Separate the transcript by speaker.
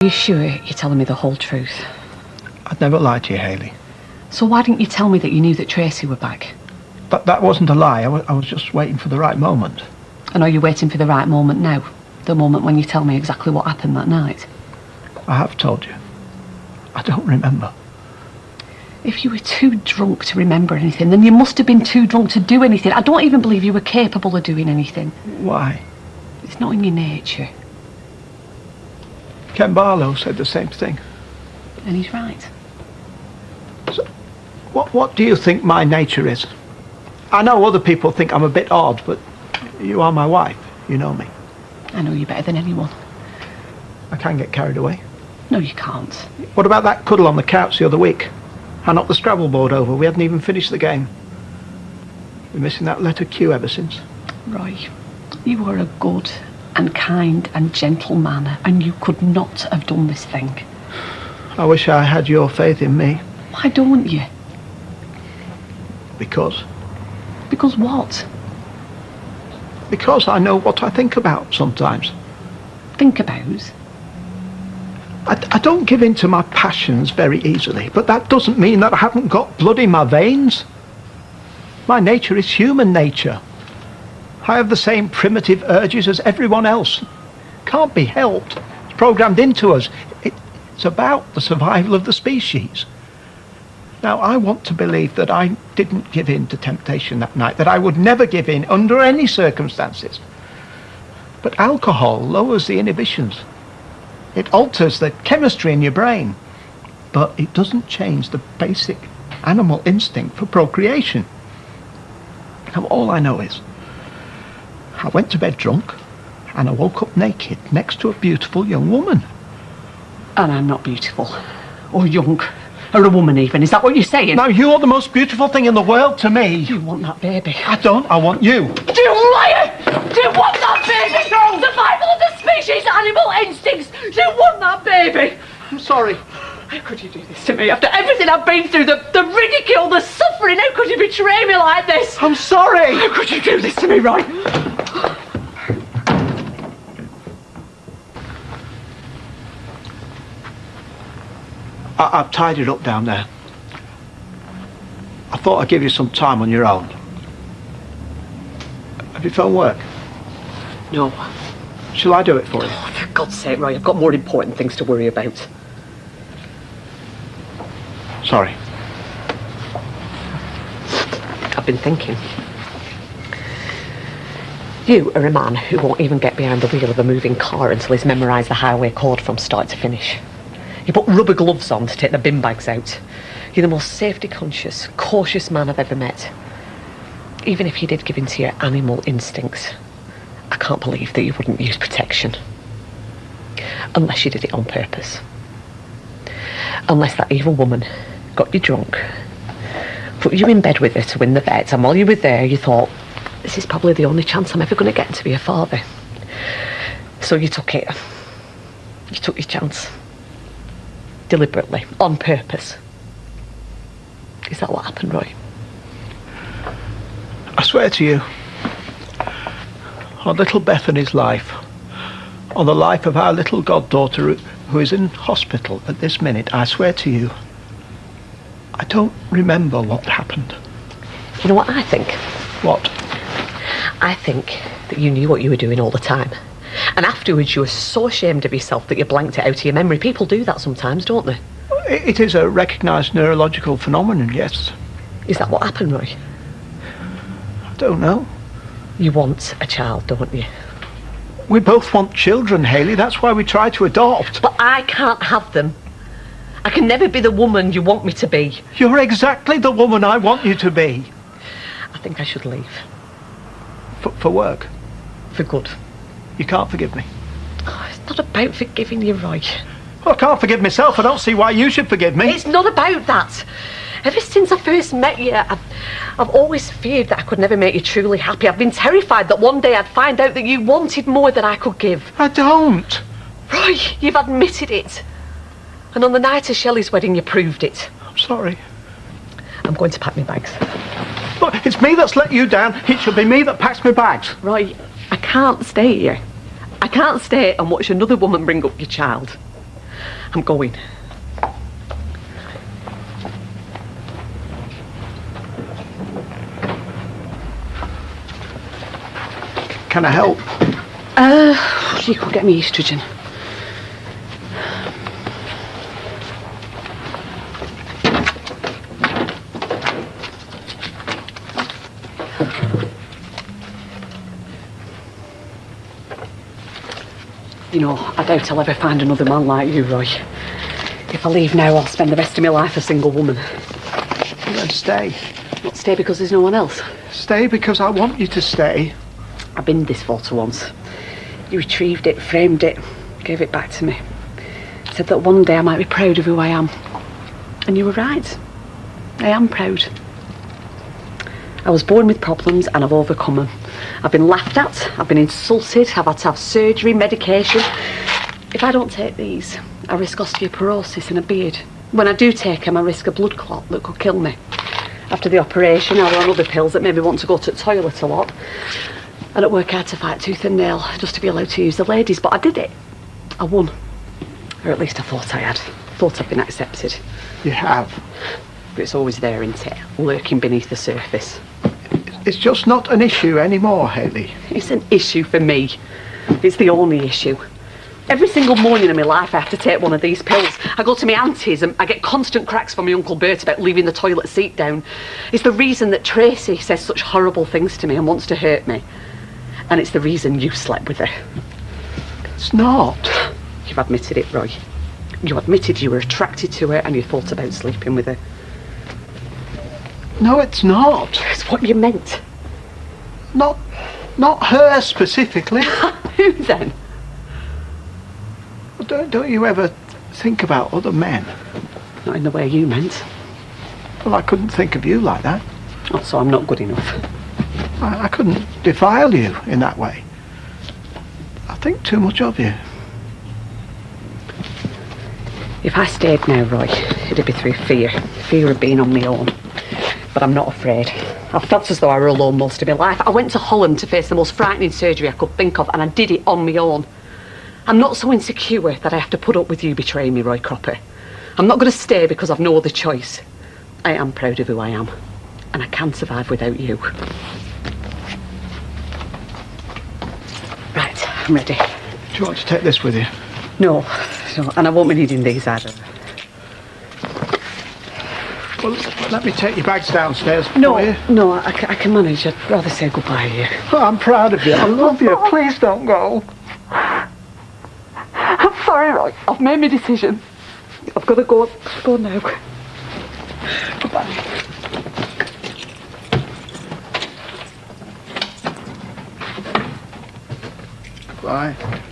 Speaker 1: Are you sure you're telling me the whole truth?
Speaker 2: I'd never lie to you, Hayley.
Speaker 1: So why didn't you tell me that you knew that Tracy were back?
Speaker 2: But that wasn't a lie. I was just waiting for the right moment.
Speaker 1: And are you waiting for the right moment now? The moment when you tell me exactly what happened that night?
Speaker 2: I have told you. I don't remember.
Speaker 1: If you were too drunk to remember anything, then you must have been too drunk to do anything. I don't even believe you were capable of doing anything.
Speaker 2: Why?
Speaker 1: It's not in your nature.
Speaker 2: Ken Barlow said the same thing.
Speaker 1: And he's right.
Speaker 2: So, what do you think my nature is? I know other people think I'm a bit odd, but you are my wife. You know me.
Speaker 1: I know you better than anyone.
Speaker 2: I can get carried away.
Speaker 1: No, you can't.
Speaker 2: What about that cuddle on the couch the other week? I knocked the Scrabble board over. We hadn't even finished the game. Been missing that letter Q ever since.
Speaker 1: Roy, you were a good and kind and gentle man, and you could not have done this thing.
Speaker 2: I wish I had your faith in me.
Speaker 1: Why don't you?
Speaker 2: Because?
Speaker 1: Because what?
Speaker 2: Because I know what I think about sometimes.
Speaker 1: Think about?
Speaker 2: I don't give in to my passions very easily, but that doesn't mean that I haven't got blood in my veins. My nature is human nature. I have the same primitive urges as everyone else. Can't be helped. It's programmed into us. It's about the survival of the species. Now, I want to believe that I didn't give in to temptation that night, that I would never give in under any circumstances. But alcohol lowers the inhibitions. It alters the chemistry in your brain, but it doesn't change the basic animal instinct for procreation. Now, all I know is I went to bed drunk and I woke up naked next to a beautiful young woman.
Speaker 1: And I'm not beautiful, or young, or a woman even. Is that what you're saying?
Speaker 2: Now, you're the most beautiful thing in the world to me.
Speaker 1: You want that baby?
Speaker 2: I don't. I want you.
Speaker 1: You liar! You want that baby? No! Survival of the species, animal instincts! You want that baby!
Speaker 2: I'm sorry.
Speaker 1: How could you do this to me? After everything I've been through, the ridicule, the suffering, how could you betray me like this?
Speaker 2: I'm sorry!
Speaker 1: How could you do this to me, Roy?
Speaker 2: I've tidied up down there. I thought I'd give you some time on your own. Have you found work?
Speaker 1: No.
Speaker 2: Shall I do it for you?
Speaker 1: Oh, for God's sake, Roy, I've got more important things to worry about.
Speaker 2: Sorry.
Speaker 1: I've been thinking. You are a man who won't even get behind the wheel of a moving car until he's memorised the highway code from start to finish. You put rubber gloves on to take the bin bags out. You're the most safety-conscious, cautious man I've ever met. Even if you did give in to your animal instincts, I can't believe that you wouldn't use protection. Unless you did it on purpose. Unless that evil woman got you drunk, put you in bed with her to win the bet, and while you were there, you thought, this is probably the only chance I'm ever going to get to be a father. So you took it. You took your chance. Deliberately, on purpose. Is that what happened, Roy?
Speaker 2: I swear to you, on little Bethany's life, on the life of our little goddaughter who is in hospital at this minute, I swear to you, I don't remember what happened.
Speaker 1: You know what I think?
Speaker 2: What?
Speaker 1: I think that you knew what you were doing all the time. And afterwards you were so ashamed of yourself that you blanked it out of your memory. People do that sometimes, don't they?
Speaker 2: It is a recognised neurological phenomenon, yes.
Speaker 1: Is that what happened, Roy?
Speaker 2: I don't know.
Speaker 1: You want a child, don't you?
Speaker 2: We both want children, Hayley. That's why we try to adopt.
Speaker 1: But I can't have them. I can never be the woman you want me to be.
Speaker 2: You're exactly the woman I want you to be.
Speaker 1: I think I should leave.
Speaker 2: For work?
Speaker 1: For good.
Speaker 2: You can't forgive me.
Speaker 1: Oh, it's not about forgiving you, Roy.
Speaker 2: Well, I can't forgive myself. I don't see why you should forgive me.
Speaker 1: It's not about that. Ever since I first met you, I've always feared that I could never make you truly happy. I've been terrified that one day I'd find out that you wanted more than I could give.
Speaker 2: I don't.
Speaker 1: Roy, you've admitted it. And on the night of Shelley's wedding, you proved it.
Speaker 2: I'm sorry.
Speaker 1: I'm going to pack my bags.
Speaker 2: Look, it's me that's let you down. It should be me that packs my bags.
Speaker 1: Roy, I can't stay here. I can't stay and watch another woman bring up your child. I'm going.
Speaker 2: Can I help?
Speaker 1: You could get me estrogen. You know, I doubt I'll ever find another man like you, Roy. If I leave now, I'll spend the rest of my life a single woman.
Speaker 2: Then stay.
Speaker 1: Not stay because there's no one else.
Speaker 2: Stay because I want you to stay.
Speaker 1: I've been this photo once. You retrieved it, framed it, gave it back to me. Said that one day I might be proud of who I am. And you were right. I am proud. I was born with problems and I've overcome them. I've been laughed at, I've been insulted, I've had to have surgery, medication. If I don't take these, I risk osteoporosis and a beard. When I do take them, I risk a blood clot that could kill me. After the operation, I was on other pills that made me want to go to the toilet a lot. And at work I had to fight tooth and nail just to be allowed to use the ladies, but I did it. I won. Or at least I thought I had. Thought I'd been accepted.
Speaker 2: You have.
Speaker 1: But it's always there, isn't it? Lurking beneath the surface.
Speaker 2: It's just not an issue anymore, Hayley.
Speaker 1: It's an issue for me. It's the only issue. Every single morning of my life I have to take one of these pills. I go to my auntie's and I get constant cracks from my Uncle Bert about leaving the toilet seat down. It's the reason that Tracy says such horrible things to me and wants to hurt me. And it's the reason you slept with her.
Speaker 2: It's not.
Speaker 1: You've admitted it, Roy. You admitted you were attracted to her and you thought about sleeping with her.
Speaker 2: No, it's not.
Speaker 1: It's what you meant.
Speaker 2: Not her specifically.
Speaker 1: Who then?
Speaker 2: Don't you ever think about other men?
Speaker 1: Not in the way you meant.
Speaker 2: Well, I couldn't think of you like that.
Speaker 1: Oh, so I'm not good enough.
Speaker 2: I couldn't defile you in that way. I think too much of you.
Speaker 1: If I stayed now, Roy, it'd be through fear. Fear of being on my own. But I'm not afraid. I've felt as though I were alone most of my life. I went to Holland to face the most frightening surgery I could think of, and I did it on my own. I'm not so insecure that I have to put up with you betraying me, Roy Cropper. I'm not going to stay because I've no other choice. I am proud of who I am, and I can survive without you. Right, I'm ready.
Speaker 2: Do you want to take this with you?
Speaker 1: No, and I won't be needing these either.
Speaker 2: Well, let me take your bags downstairs for you.
Speaker 1: No, I can manage. I'd rather say goodbye here.
Speaker 2: Oh, I'm proud of you. I love you. Please don't go.
Speaker 1: I'm sorry, Roy. I've made my decision. I've got to go. Go now. Goodbye.
Speaker 2: Bye.